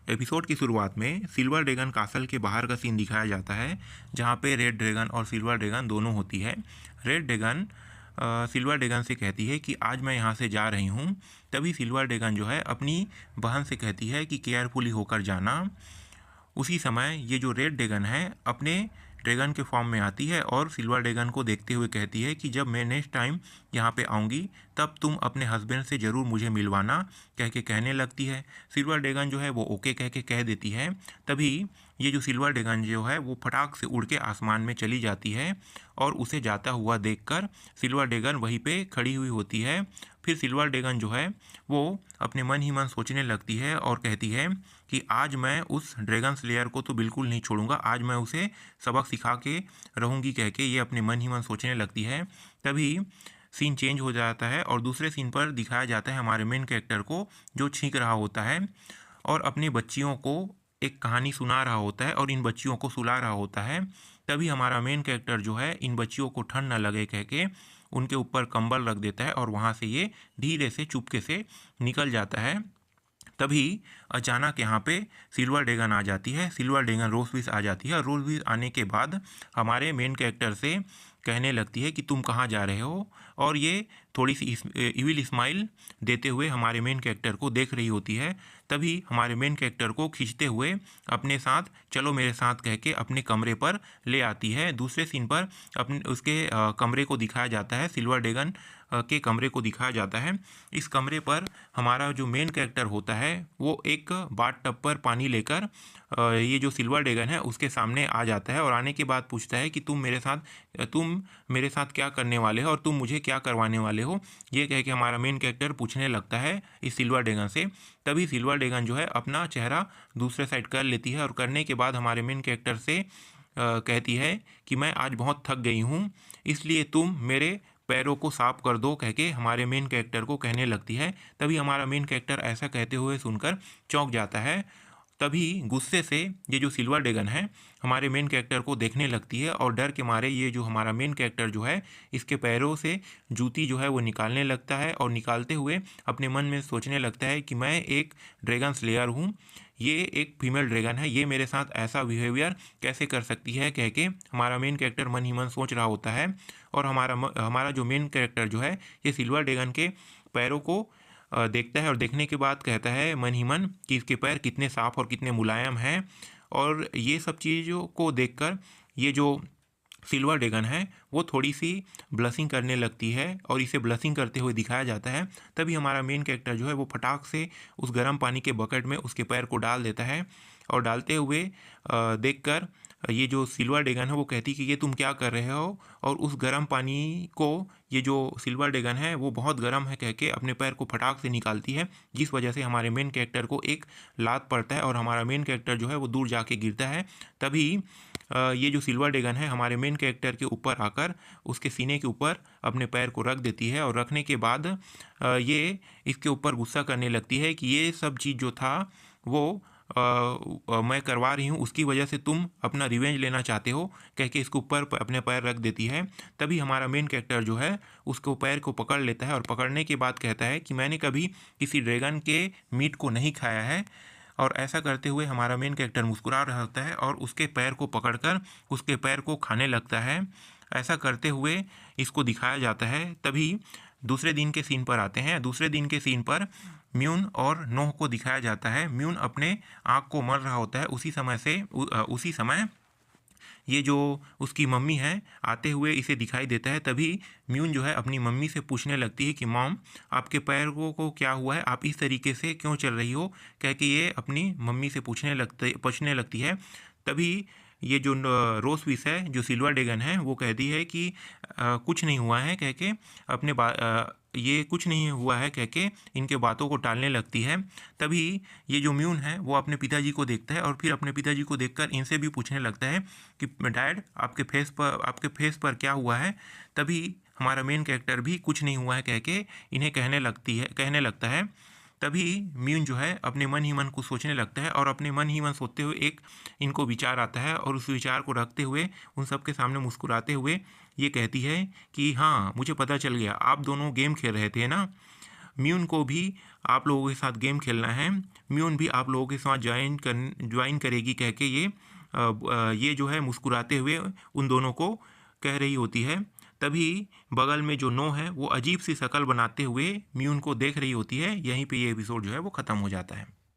Episode की शुरुआत में सिल्वर ड्रैगन कासल के बाहर का सीन दिखाया जाता है, जहाँ पे रेड ड्रैगन और सिल्वर ड्रैगन दोनों होती है। रेड ड्रैगन सिल्वर ड्रैगन से कहती है कि आज मैं यहाँ से जा रही हूँ। तभी सिल्वर ड्रैगन जो है अपनी बहन से कहती है कि केयरफुली होकर जाना। उसी समय ये जो रेड ड्रैगन है अपने ड्रैगन के फॉर्म में आती है और सिल्वर ड्रैगन को देखते हुए कहती है कि जब मैं नेक्स्ट टाइम यहाँ पे आऊँगी तब तुम अपने हस्बैंड से ज़रूर मुझे मिलवाना, कह के कहने लगती है। सिल्वर ड्रैगन जो है वो ओके कह के कह देती है। तभी ये जो सिल्वर ड्रैगन जो है वो फटाक से उड़ के आसमान में चली जाती है और उसे जाता हुआ देखकर सिल्वर ड्रैगन वहीं पे खड़ी हुई होती है। फिर सिल्वर ड्रैगन जो है वो अपने मन ही मन सोचने लगती है और कहती है कि आज मैं उस ड्रैगन स्लेयर को तो बिल्कुल नहीं छोड़ूंगा, आज मैं उसे सबक सिखा के रहूँगी, कह के ये अपने मन ही मन सोचने लगती है। तभी सीन चेंज हो जाता है और दूसरे सीन पर दिखाया जाता है हमारे मेन कैरेक्टर को, जो छींक रहा होता है और अपनी बच्चियों को एक कहानी सुना रहा होता है और इन बच्चियों को सुला रहा होता है। तभी हमारा मेन कैरेक्टर जो है इन बच्चियों को ठंड न लगे कह के उनके ऊपर कंबल रख देता है और वहाँ से ये धीरे से चुपके से निकल जाता है। तभी अचानक यहाँ पे सिल्वर ड्रैगन आ जाती है। सिल्वर ड्रैगन रोजविश आ जाती है और रोजविश आने के बाद हमारे मेन कैरेक्टर से कहने लगती है कि तुम कहाँ जा रहे हो, और ये थोड़ी सी इविल स्माइल देते हुए हमारे मेन कैरेक्टर को देख रही होती है। तभी हमारे मेन कैरेक्टर को खींचते हुए अपने साथ चलो मेरे साथ कह के अपने कमरे पर ले आती है। दूसरे सीन पर अपने उसके कमरे को दिखाया जाता है, सिल्वर ड्रैगन के कमरे को दिखाया जाता है। इस कमरे पर हमारा जो मेन कैरेक्टर होता है वो एक बाथ टब पर पानी लेकर ये जो सिल्वर ड्रैगन है उसके सामने आ जाता है और आने के बाद पूछता है कि तुम मेरे साथ क्या करने वाले हो और तुम मुझे क्या करवाने वाले हो, ये कह के हमारा मेन कैरेक्टर पूछने लगता है इस सिल्वर ड्रैगन से। तभी सिल्वर ड्रैगन जो है अपना चेहरा दूसरे साइड कर लेती है और करने के बाद हमारे मेन कैरेक्टर से कहती है कि मैं आज बहुत थक गई हूँ, इसलिए तुम मेरे पैरों को साफ कर दो, कह के हमारे मेन कैरेक्टर को कहने लगती है। तभी हमारा मेन कैरेक्टर ऐसा कहते हुए सुनकर चौंक जाता है। तभी गुस्से से ये जो सिल्वर ड्रैगन है हमारे मेन कैरेक्टर को देखने लगती है और डर के मारे ये जो हमारा मेन कैरेक्टर जो है इसके पैरों से जूती जो है वो निकालने लगता है और निकालते हुए अपने मन में सोचने लगता है कि मैं एक ड्रैगन स्लेयर हूँ, ये एक फीमेल ड्रैगन है, ये मेरे साथ ऐसा बिहेवियर कैसे कर सकती है, कह के हमारा मेन कैरेक्टर मन ही मन सोच रहा होता है। और हमारा जो मेन कैरेक्टर जो है ये सिल्वर ड्रैगन के पैरों को देखता है और देखने के बाद कहता है मन ही मन कि इसके पैर कितने साफ और कितने मुलायम हैं। और ये सब चीज़ों को देखकर ये जो सिल्वर ड्रैगन है वो थोड़ी सी ब्लशिंग करने लगती है और इसे ब्लशिंग करते हुए दिखाया जाता है। तभी हमारा मेन कैरेक्टर जो है वो फटाक से उस गर्म पानी के बकेट में उसके पैर को डाल देता है और डालते हुए देखकर ये जो सिल्वर ड्रैगन है वो कहती कि ये तुम क्या कर रहे हो, और उस गर्म पानी को ये जो सिल्वर ड्रैगन है वो बहुत गर्म है कह के अपने पैर को फटाक से निकालती है, जिस वजह से हमारे मेन कैरेक्टर को एक लात पड़ता है और हमारा मेन कैरेक्टर जो है वो दूर जाके गिरता है। तभी ये जो सिल्वर ड्रैगन है हमारे मेन कैरेक्टर के ऊपर आकर उसके सीने के ऊपर अपने पैर को रख देती है और रखने के बाद ये इसके ऊपर गुस्सा करने लगती है कि ये सब चीज़ जो था वो मैं करवा रही हूँ, उसकी वजह से तुम अपना रिवेंज लेना चाहते हो, कह के इसके ऊपर अपने पैर रख देती है। तभी हमारा मेन कैरेक्टर जो है उसको पैर को पकड़ लेता है और पकड़ने के बाद कहता है कि मैंने कभी किसी ड्रैगन के मीट को नहीं खाया है। और ऐसा करते हुए हमारा मेन कैरेक्टर मुस्कुरा रहा होता है और उसके पैर को पकड़कर उसके पैर को खाने लगता है। ऐसा करते हुए इसको दिखाया जाता है। तभी दूसरे दिन के सीन पर आते हैं। दूसरे दिन के सीन पर म्यून और नोह को दिखाया जाता है। म्यून अपने आँख को मर रहा होता है। उसी समय ये जो उसकी मम्मी है आते हुए इसे दिखाई देता है। तभी म्यून जो है अपनी मम्मी से पूछने लगती है कि मॉम आपके पैरों को क्या हुआ है, आप इस तरीके से क्यों चल रही हो, कह के ये अपनी मम्मी से पूछने लगती है। तभी ये जो रोजविश है जो सिल्वर ड्रैगन है वो कहती है कि कुछ नहीं हुआ है, कह के ये कुछ नहीं हुआ है कह के इनके बातों को टालने लगती है। तभी ये जो म्यून है वो अपने पिताजी को देखता है और फिर अपने पिताजी को देखकर इनसे भी पूछने लगता है कि डैड आपके फेस पर क्या हुआ है। तभी हमारा मेन कैरेक्टर भी कुछ नहीं हुआ है कह के इन्हें कहने लगता है। तभी म्यून जो है अपने मन ही मन को सोचने लगता है और अपने मन ही मन सोचते हुए एक इनको विचार आता है और उस विचार को रखते हुए उन सबके सामने मुस्कुराते हुए ये कहती है कि हाँ मुझे पता चल गया, आप दोनों गेम खेल रहे थे ना, म्यून को भी आप लोगों के साथ गेम खेलना है, म्यून भी आप लोगों के साथ ज्वाइन करेगी कह के ये जो है मुस्कुराते हुए उन दोनों को कह रही होती है। तभी बगल में जो नो है वो अजीब सी शक्ल बनाते हुए म्यून को देख रही होती है। यहीं पे ये एपिसोड जो है वो ख़त्म हो जाता है।